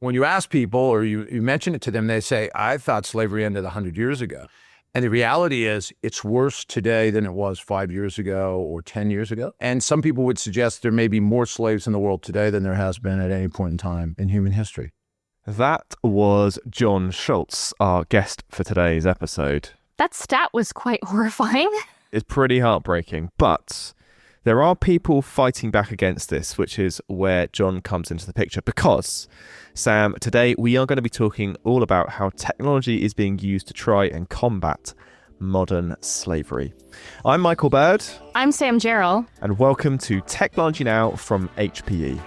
When you ask people or you mention it to them, they say, I thought slavery ended 100 years ago. And the reality is it's worse today than it was 5 years ago or 10 years ago. And some people would suggest there may be more slaves in the world today than there has been at any point in time in human history. That was John Schultz, our guest for today's episode. That stat was quite horrifying. It's pretty heartbreaking, but there are people fighting back against this, which is where John comes into the picture. Because, Sam, today we are going to be talking all about how technology is being used to try and combat modern slavery. I'm Michael Bird. I'm Sam Jarrell. And welcome to Technology Now from HPE.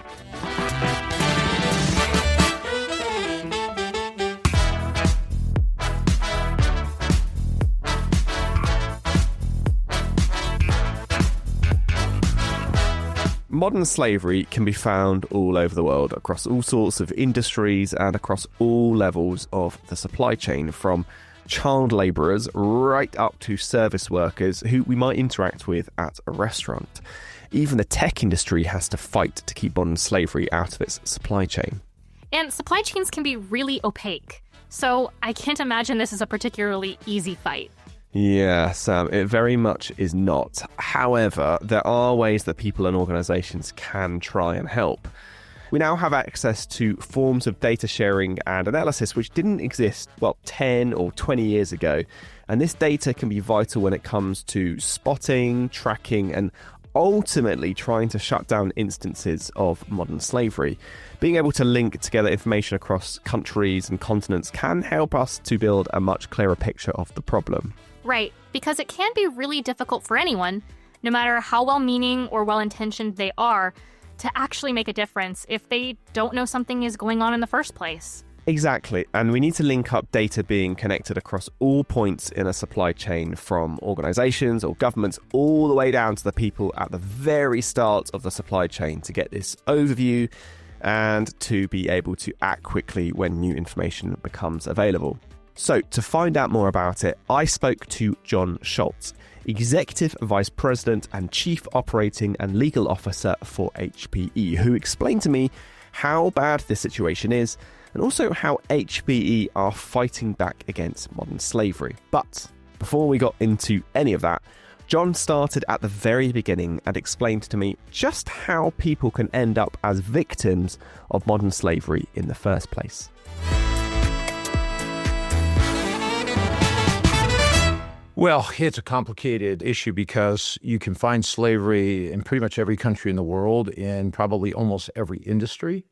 Modern slavery can be found all over the world, across all sorts of industries and across all levels of the supply chain, from child labourers right up to service workers who we might interact with at a restaurant. Even the tech industry has to fight to keep modern slavery out of its supply chain. And supply chains can be really opaque, so I can't imagine this is a particularly easy fight. Yeah, Sam, it very much is not. However, there are ways that people and organisations can try and help. We now have access to forms of data sharing and analysis which didn't exist, 10 or 20 years ago. And this data can be vital when it comes to spotting, tracking, and ultimately trying to shut down instances of modern slavery. Being able to link together information across countries and continents can help us to build a much clearer picture of the problem. Right, because it can be really difficult for anyone, no matter how well-meaning or well-intentioned they are, to actually make a difference if they don't know something is going on in the first place. Exactly, and we need to link up data being connected across all points in a supply chain, from organisations or governments all the way down to the people at the very start of the supply chain, to get this overview and to be able to act quickly when new information becomes available. So, to find out more about it, I spoke to John Schultz, Executive Vice President and Chief Operating and Legal Officer for HPE, who explained to me how bad this situation is and also how HPE are fighting back against modern slavery. But before we got into any of that, John started at the very beginning and explained to me just how people can end up as victims of modern slavery in the first place. Well, it's a complicated issue because you can find slavery in pretty much every country in the world, in probably almost every industry.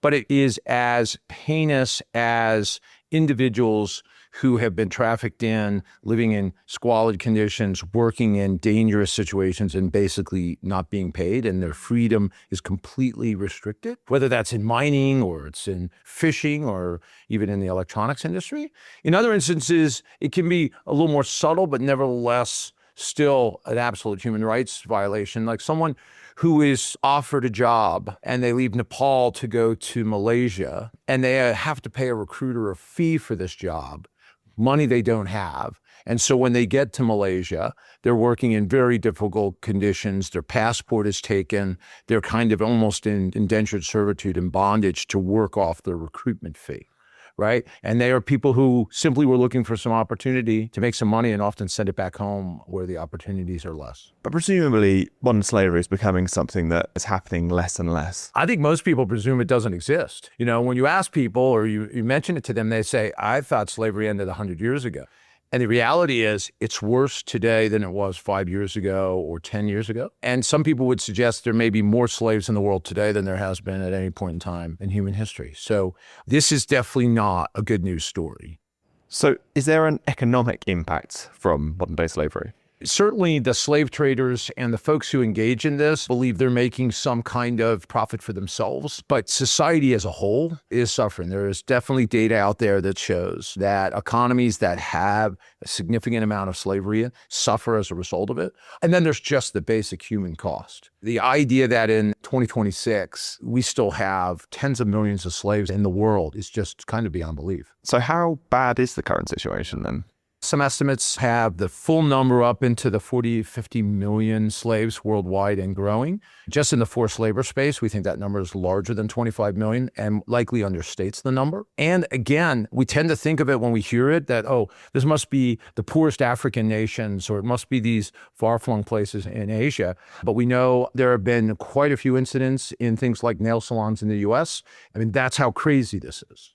But it is as heinous as individuals who have been trafficked in, living in squalid conditions, working in dangerous situations, and basically not being paid, and their freedom is completely restricted, whether that's in mining or it's in fishing or even in the electronics industry. In other instances, it can be a little more subtle, but nevertheless still an absolute human rights violation, like someone who is offered a job and they leave Nepal to go to Malaysia, and they have to pay a recruiter a fee for this job, money they don't have. And so when they get to Malaysia, they're working in very difficult conditions. Their passport is taken. They're kind of almost in indentured servitude and bondage to work off the recruitment fee, right? And they are people who simply were looking for some opportunity to make some money and often send it back home where the opportunities are less. But presumably, modern slavery is becoming something that is happening less and less. I think most people presume it doesn't exist. You know, when you ask people or you mention it to them, they say, I thought slavery ended 100 years ago. And the reality is it's worse today than it was 5 years ago or 10 years ago. And some people would suggest there may be more slaves in the world today than there has been at any point in time in human history. So this is definitely not a good news story. So is there an economic impact from modern day slavery? Certainly the slave traders and the folks who engage in this believe they're making some kind of profit for themselves, but society as a whole is suffering. There is definitely data out there that shows that economies that have a significant amount of slavery suffer as a result of it. And then there's just the basic human cost. The idea that in 2026, we still have tens of millions of slaves in the world is just kind of beyond belief. So how bad is the current situation then? Some estimates have the full number up into the 40, 50 million slaves worldwide and growing. Just in the forced labor space, we think that number is larger than 25 million and likely understates the number. And again, we tend to think of it when we hear it that, oh, this must be the poorest African nations, or it must be these far-flung places in Asia. But we know there have been quite a few incidents in things like nail salons in the US. I mean, that's how crazy this is.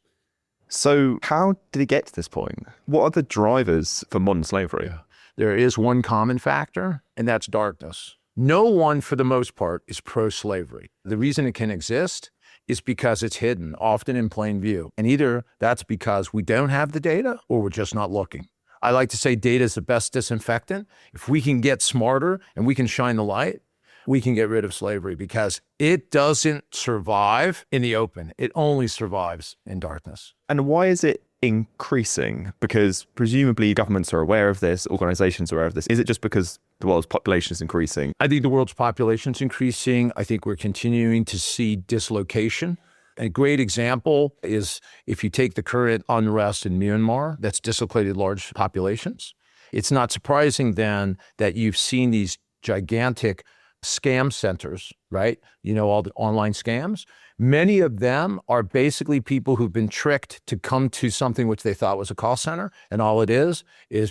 So how did it get to this point? What are the drivers for modern slavery? There is one common factor, and that's darkness. No one, for the most part, is pro-slavery. The reason it can exist is because it's hidden, often in plain view. And either that's because we don't have the data or we're just not looking. I like to say data is the best disinfectant. If we can get smarter and we can shine the light, we can get rid of slavery, because it doesn't survive in the open. It only survives in darkness. And why is it increasing? Because presumably governments are aware of this, organizations are aware of this. Is it just because the world's population is increasing? I think the world's population is increasing. I think we're continuing to see dislocation. A great example is if you take the current unrest in Myanmar that's dislocated large populations. It's not surprising then that you've seen these gigantic scam centers, right? You know, all the online scams. Many of them are basically people who've been tricked to come to something which they thought was a call center. And all it is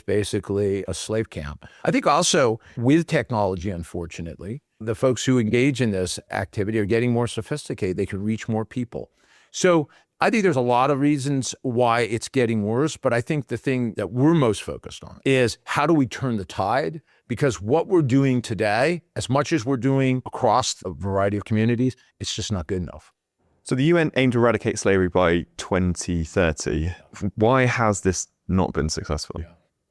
basically a slave camp. I think also with technology, unfortunately, the folks who engage in this activity are getting more sophisticated. They can reach more people. So I think there's a lot of reasons why it's getting worse, but I think the thing that we're most focused on is how do we turn the tide? Because what we're doing today, as much as we're doing across a variety of communities, it's just not good enough. So the UN aimed to eradicate slavery by 2030. Why has this not been successful?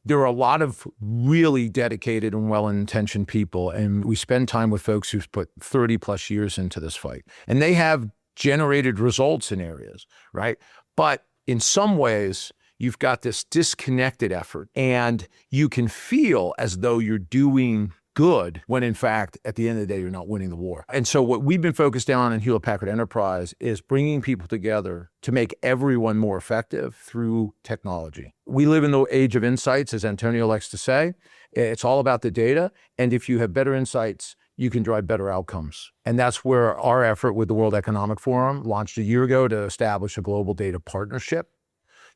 There are a lot of really dedicated and well-intentioned people, and we spend time with folks who've put 30 plus years into this fight, and they have generated results in areas, right? But in some ways, you've got this disconnected effort, and you can feel as though you're doing good when in fact, at the end of the day, you're not winning the war. And so what we've been focused on in Hewlett Packard Enterprise is bringing people together to make everyone more effective through technology. We live in the age of insights, as Antonio likes to say. It's all about the data. And if you have better insights, you can drive better outcomes. And that's where our effort with the World Economic Forum launched a year ago to establish a global data partnership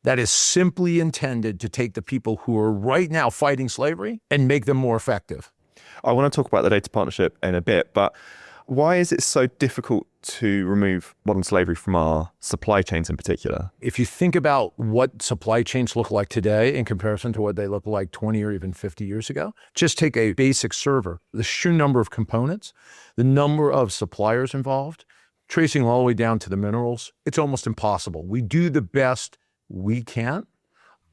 that is simply intended to take the people who are right now fighting slavery and make them more effective. I want to talk about the data partnership in a bit, but why is it so difficult to remove modern slavery from our supply chains in particular? If you think about what supply chains look like today in comparison to what they look like 20 or even 50 years ago, just take a basic server, the sheer number of components, the number of suppliers involved, tracing all the way down to the minerals, it's almost impossible. We do the best we can,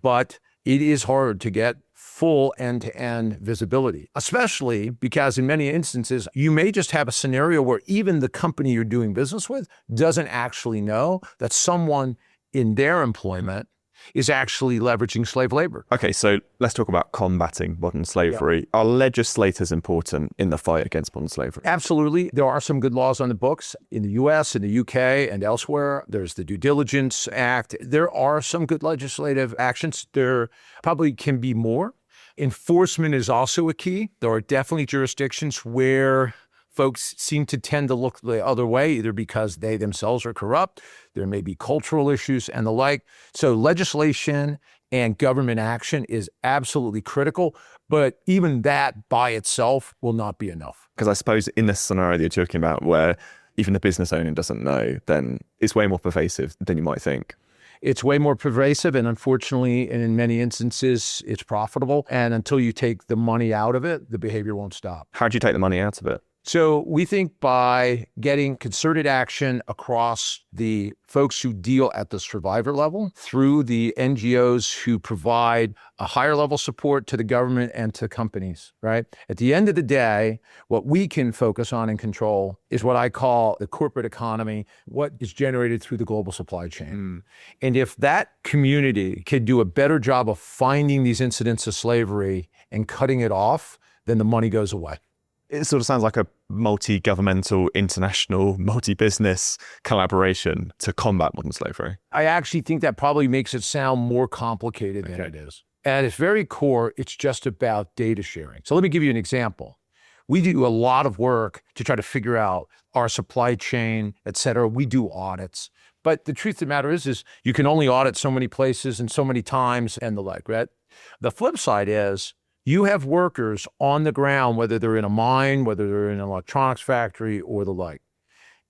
but it is hard to get full end-to-end visibility, especially because in many instances, you may just have a scenario where even the company you're doing business with doesn't actually know that someone in their employment is actually leveraging slave labor. Okay, so let's talk about combating modern slavery. Yeah. Are legislators important in the fight against modern slavery? Absolutely. There are some good laws on the books in the US, in the UK, and elsewhere. There's the Due Diligence Act. There are some good legislative actions. There probably can be more. Enforcement is also a key. There are definitely jurisdictions where folks seem to tend to look the other way, either because they themselves are corrupt, there may be cultural issues and the like. So legislation and government action is absolutely critical, but even that by itself will not be enough. Because I suppose in this scenario that you're talking about where even the business owner doesn't know, then it's way more pervasive than you might think. It's way more pervasive, and unfortunately, and in many instances, it's profitable. And until you take the money out of it, the behavior won't stop. How do you take the money out of it? So we think by getting concerted action across the folks who deal at the survivor level, through the NGOs who provide a higher level support to the government and to companies, right? At the end of the day, what we can focus on and control is what I call the corporate economy, what is generated through the global supply chain. And if that community can do a better job of finding these incidents of slavery and cutting it off, then the money goes away. It sort of sounds like a multi-governmental, international, multi-business collaboration to combat modern slavery. I actually think that probably makes it sound more complicated than it is. At its very core, it's just about data sharing. So let me give you an example. We do a lot of work to try to figure out our supply chain, et cetera. We do audits. But the truth of the matter is you can only audit so many places and so many times and the like, right? The flip side is you have workers on the ground, whether they're in a mine, whether they're in an electronics factory or the like.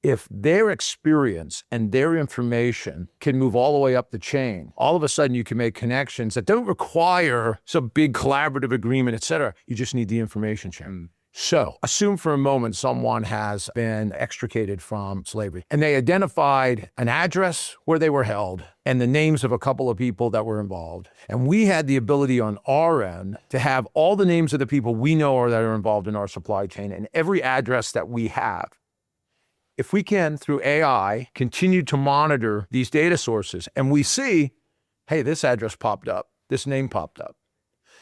If their experience and their information can move all the way up the chain, all of a sudden you can make connections that don't require some big collaborative agreement, et cetera. You just need the information sharing. So assume for a moment someone has been extricated from slavery and they identified an address where they were held and the names of a couple of people that were involved. And we had the ability on our end to have all the names of the people we know that are involved in our supply chain and every address that we have. If we can, through AI, continue to monitor these data sources and we see, hey, this address popped up, this name popped up.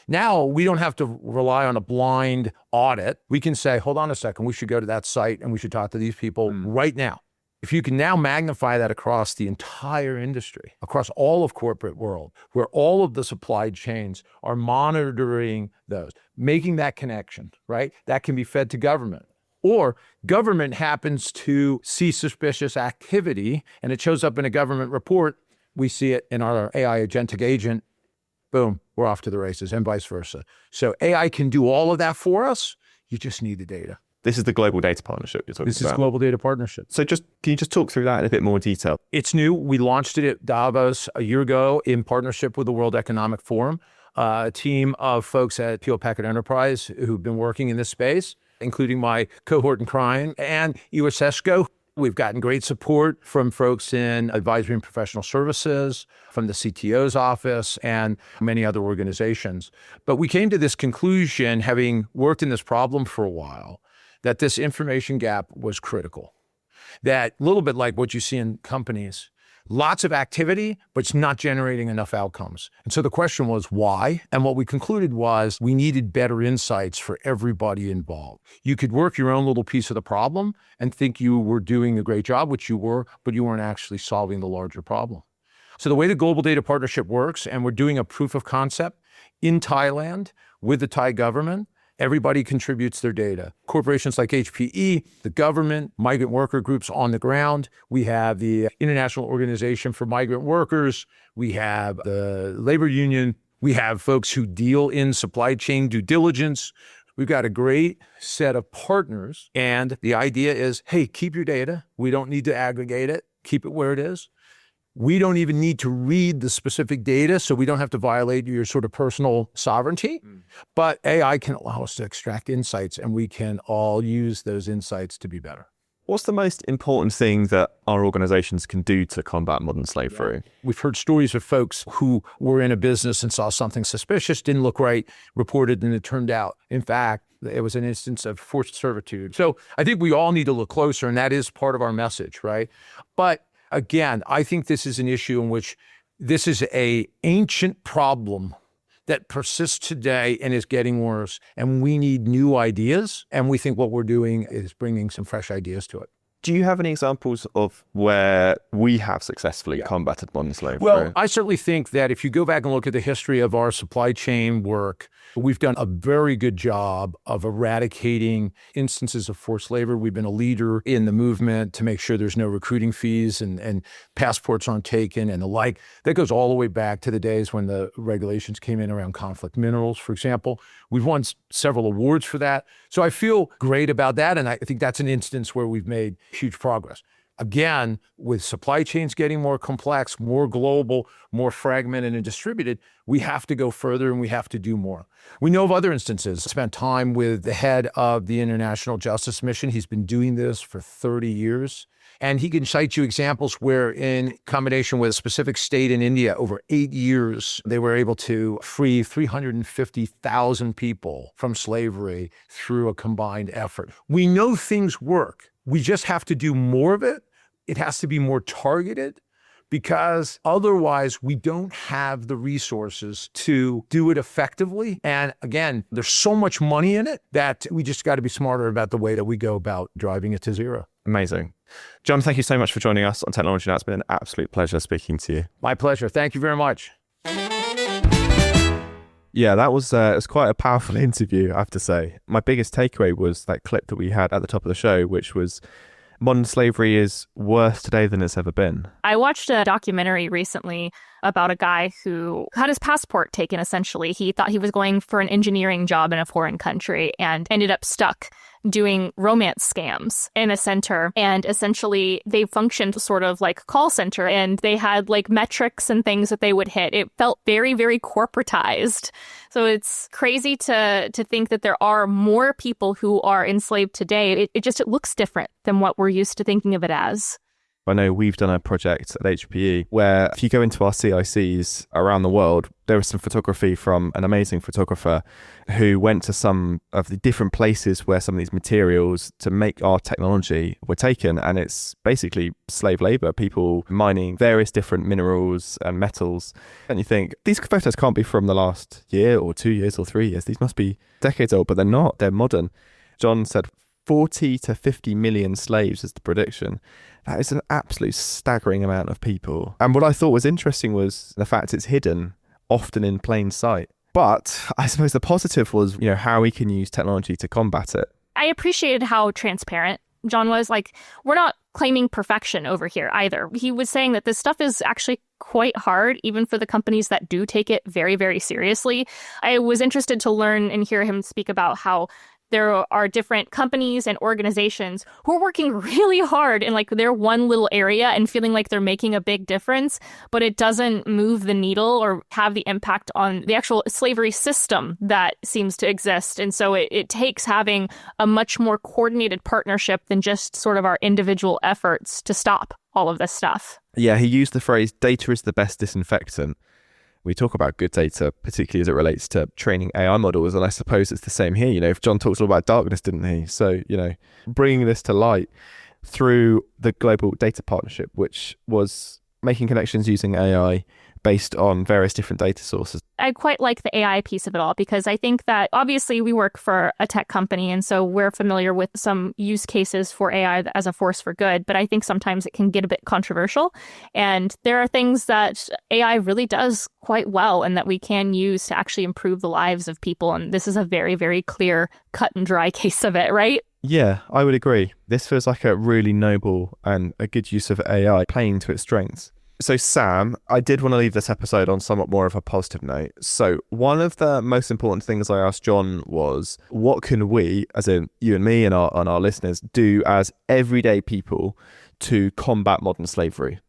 Now we don't have to rely on a blind audit. We can say, hold on a second, we should go to that site and we should talk to these people right now. If you can now magnify that across the entire industry, across all of corporate world, where all of the supply chains are monitoring those, making that connection, right? That can be fed to government. Or government happens to see suspicious activity and it shows up in a government report. We see it in our AI agentic agent. Boom, we're off to the races and vice versa. So AI can do all of that for us. You just need the data. This is the global data partnership you're talking about. This is global data partnership. So can you just talk through that in a bit more detail? It's new. We launched it at Davos a year ago in partnership with the World Economic Forum, a team of folks at Hewlett Packard Enterprise who've been working in this space, including my cohort in crime and USESCO. We've gotten great support from folks in advisory and professional services, from the CTO's office, and many other organizations. But we came to this conclusion, having worked in this problem for a while, that this information gap was critical. That a little bit like what you see in companies, lots of activity, but it's not generating enough outcomes. And so the question was why? And what we concluded was we needed better insights for everybody involved. You could work your own little piece of the problem and think you were doing a great job, which you were, but you weren't actually solving the larger problem. So the way the Global Data Partnership works, and we're doing a proof of concept in Thailand with the Thai government. Everybody contributes their data. Corporations like HPE, the government, migrant worker groups on the ground. We have the International Organization for Migrant Workers. We have the labor union. We have folks who deal in supply chain due diligence. We've got a great set of partners. And the idea is, hey, keep your data. We don't need to aggregate it. Keep it where it is. We don't even need to read the specific data, so we don't have to violate your sort of personal sovereignty. But AI can allow us to extract insights, and we can all use those insights to be better. What's the most important thing that our organizations can do to combat modern slavery? We've heard stories of folks who were in a business and saw something suspicious, didn't look right, reported, and it turned out, in fact, it was an instance of forced servitude. So I think we all need to look closer, and that is part of our message, right? But again, I think this is an issue in which this is an ancient problem that persists today and is getting worse. And we need new ideas. And we think what we're doing is bringing some fresh ideas to it. Do you have any examples of where we have successfully combated modern slavery? Well, I certainly think that if you go back and look at the history of our supply chain work, we've done a very good job of eradicating instances of forced labor. We've been a leader in the movement to make sure there's no recruiting fees and passports aren't taken and the like. That goes all the way back to the days when the regulations came in around conflict minerals, for example. We've won several awards for that. So I feel great about that. And I think that's an instance where we've made huge progress. Again, with supply chains getting more complex, more global, more fragmented and distributed, we have to go further and we have to do more. We know of other instances. I spent time with the head of the International Justice Mission. He's been doing this for 30 years. And he can cite you examples where in combination with a specific state in India, over 8 years, they were able to free 350,000 people from slavery through a combined effort. We know things work. We just have to do more of it. It has to be more targeted because otherwise we don't have the resources to do it effectively. And again, there's so much money in it that we just got to be smarter about the way that we go about driving it to zero. Amazing. John, thank you so much for joining us on Technology Now. It's been an absolute pleasure speaking to you. My pleasure. Thank you very much. Yeah, that was it was quite a powerful interview, I have to say. My biggest takeaway was that clip that we had at the top of the show, which was modern slavery is worse today than it's ever been. I watched a documentary recently about a guy who had his passport taken, essentially. He thought he was going for an engineering job in a foreign country and ended up stuck doing romance scams in a center. And essentially, they functioned sort of like a call center, and they had like metrics and things that they would hit. It felt very, very corporatized. So it's crazy to think that there are more people who are enslaved today. It looks different than what we're used to thinking of it as. I know we've done a project at HPE where if you go into our CICs around the world, there was some photography from an amazing photographer who went to some of the different places where some of these materials to make our technology were taken. And it's basically slave labor, people mining various different minerals and metals. And you think, these photos can't be from the last year or 2 years or 3 years. These must be decades old, but they're not. They're modern. John said 40 to 50 million slaves is the prediction. That is an absolute staggering amount of people. And what I thought was interesting was the fact it's hidden, often in plain sight. But I suppose the positive was, how we can use technology to combat it. I appreciated how transparent John was. Like, we're not claiming perfection over here either. He was saying that this stuff is actually quite hard, even for the companies that do take it very, very seriously. I was interested to learn and hear him speak about how there are different companies and organizations who are working really hard in like their one little area and feeling like they're making a big difference, but it doesn't move the needle or have the impact on the actual slavery system that seems to exist. And so it takes having a much more coordinated partnership than just sort of our individual efforts to stop all of this stuff. Yeah, he used the phrase, data is the best disinfectant. We talk about good data, particularly as it relates to training AI models. And I suppose it's the same here. If John talks all about darkness, didn't he? So, bringing this to light through the Global Data Partnership, which was making connections using AI based on various different data sources. I quite like the AI piece of it all, because I think that obviously we work for a tech company, and so we're familiar with some use cases for AI as a force for good, but I think sometimes it can get a bit controversial. And there are things that AI really does quite well and that we can use to actually improve the lives of people. And this is a very, very clear cut and dry case of it, right? Yeah, I would agree. This feels like a really noble and a good use of AI playing to its strengths. So Sam, I did want to leave this episode on somewhat more of a positive note. So one of the most important things I asked John was, what can we, as in you and me and our listeners, do as everyday people to combat modern slavery?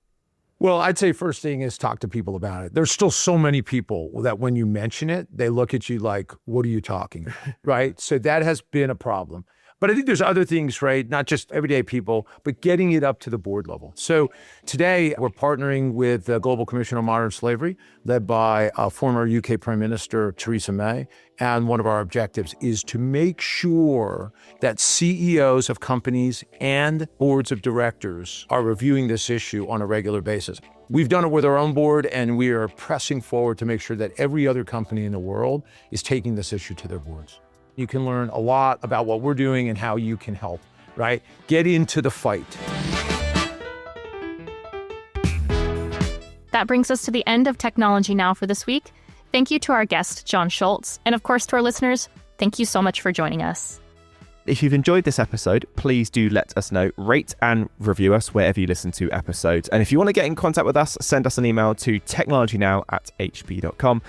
Well, I'd say first thing is talk to people about it. There's still so many people that when you mention it, they look at you like, what are you talking about? Right? So that has been a problem. But I think there's other things, right? Not just everyday people, but getting it up to the board level. So today we're partnering with the Global Commission on Modern Slavery, led by former UK Prime Minister Theresa May. And one of our objectives is to make sure that CEOs of companies and boards of directors are reviewing this issue on a regular basis. We've done it with our own board, and we are pressing forward to make sure that every other company in the world is taking this issue to their boards. You can learn a lot about what we're doing and how you can help, right? Get into the fight. That brings us to the end of Technology Now for this week. Thank you to our guest, John Schultz. And of course, to our listeners, thank you so much for joining us. If you've enjoyed this episode, please do let us know. Rate and review us wherever you listen to episodes. And if you want to get in contact with us, send us an email to technologynow@hp.com.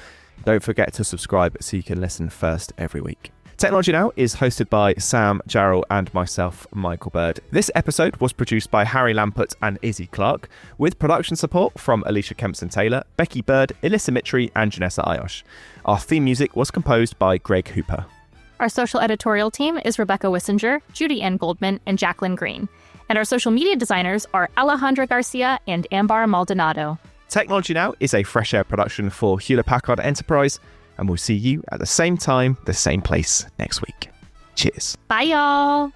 Don't forget to subscribe so you can listen first every week. Technology Now is hosted by Sam, Jarrell, and myself, Michael Bird. This episode was produced by Harry Lampert and Izzy Clark, with production support from Alicia Kempson-Taylor, Becky Bird, Elissa Mitri, and Janessa Ayosh. Our theme music was composed by Greg Hooper. Our social editorial team is Rebecca Wissinger, Judy Ann Goldman, and Jacqueline Green. And our social media designers are Alejandra Garcia and Ambar Maldonado. Technology Now is a Fresh Air production for Hewlett Packard Enterprise, and we'll see you at the same time, the same place next week. Cheers. Bye, y'all.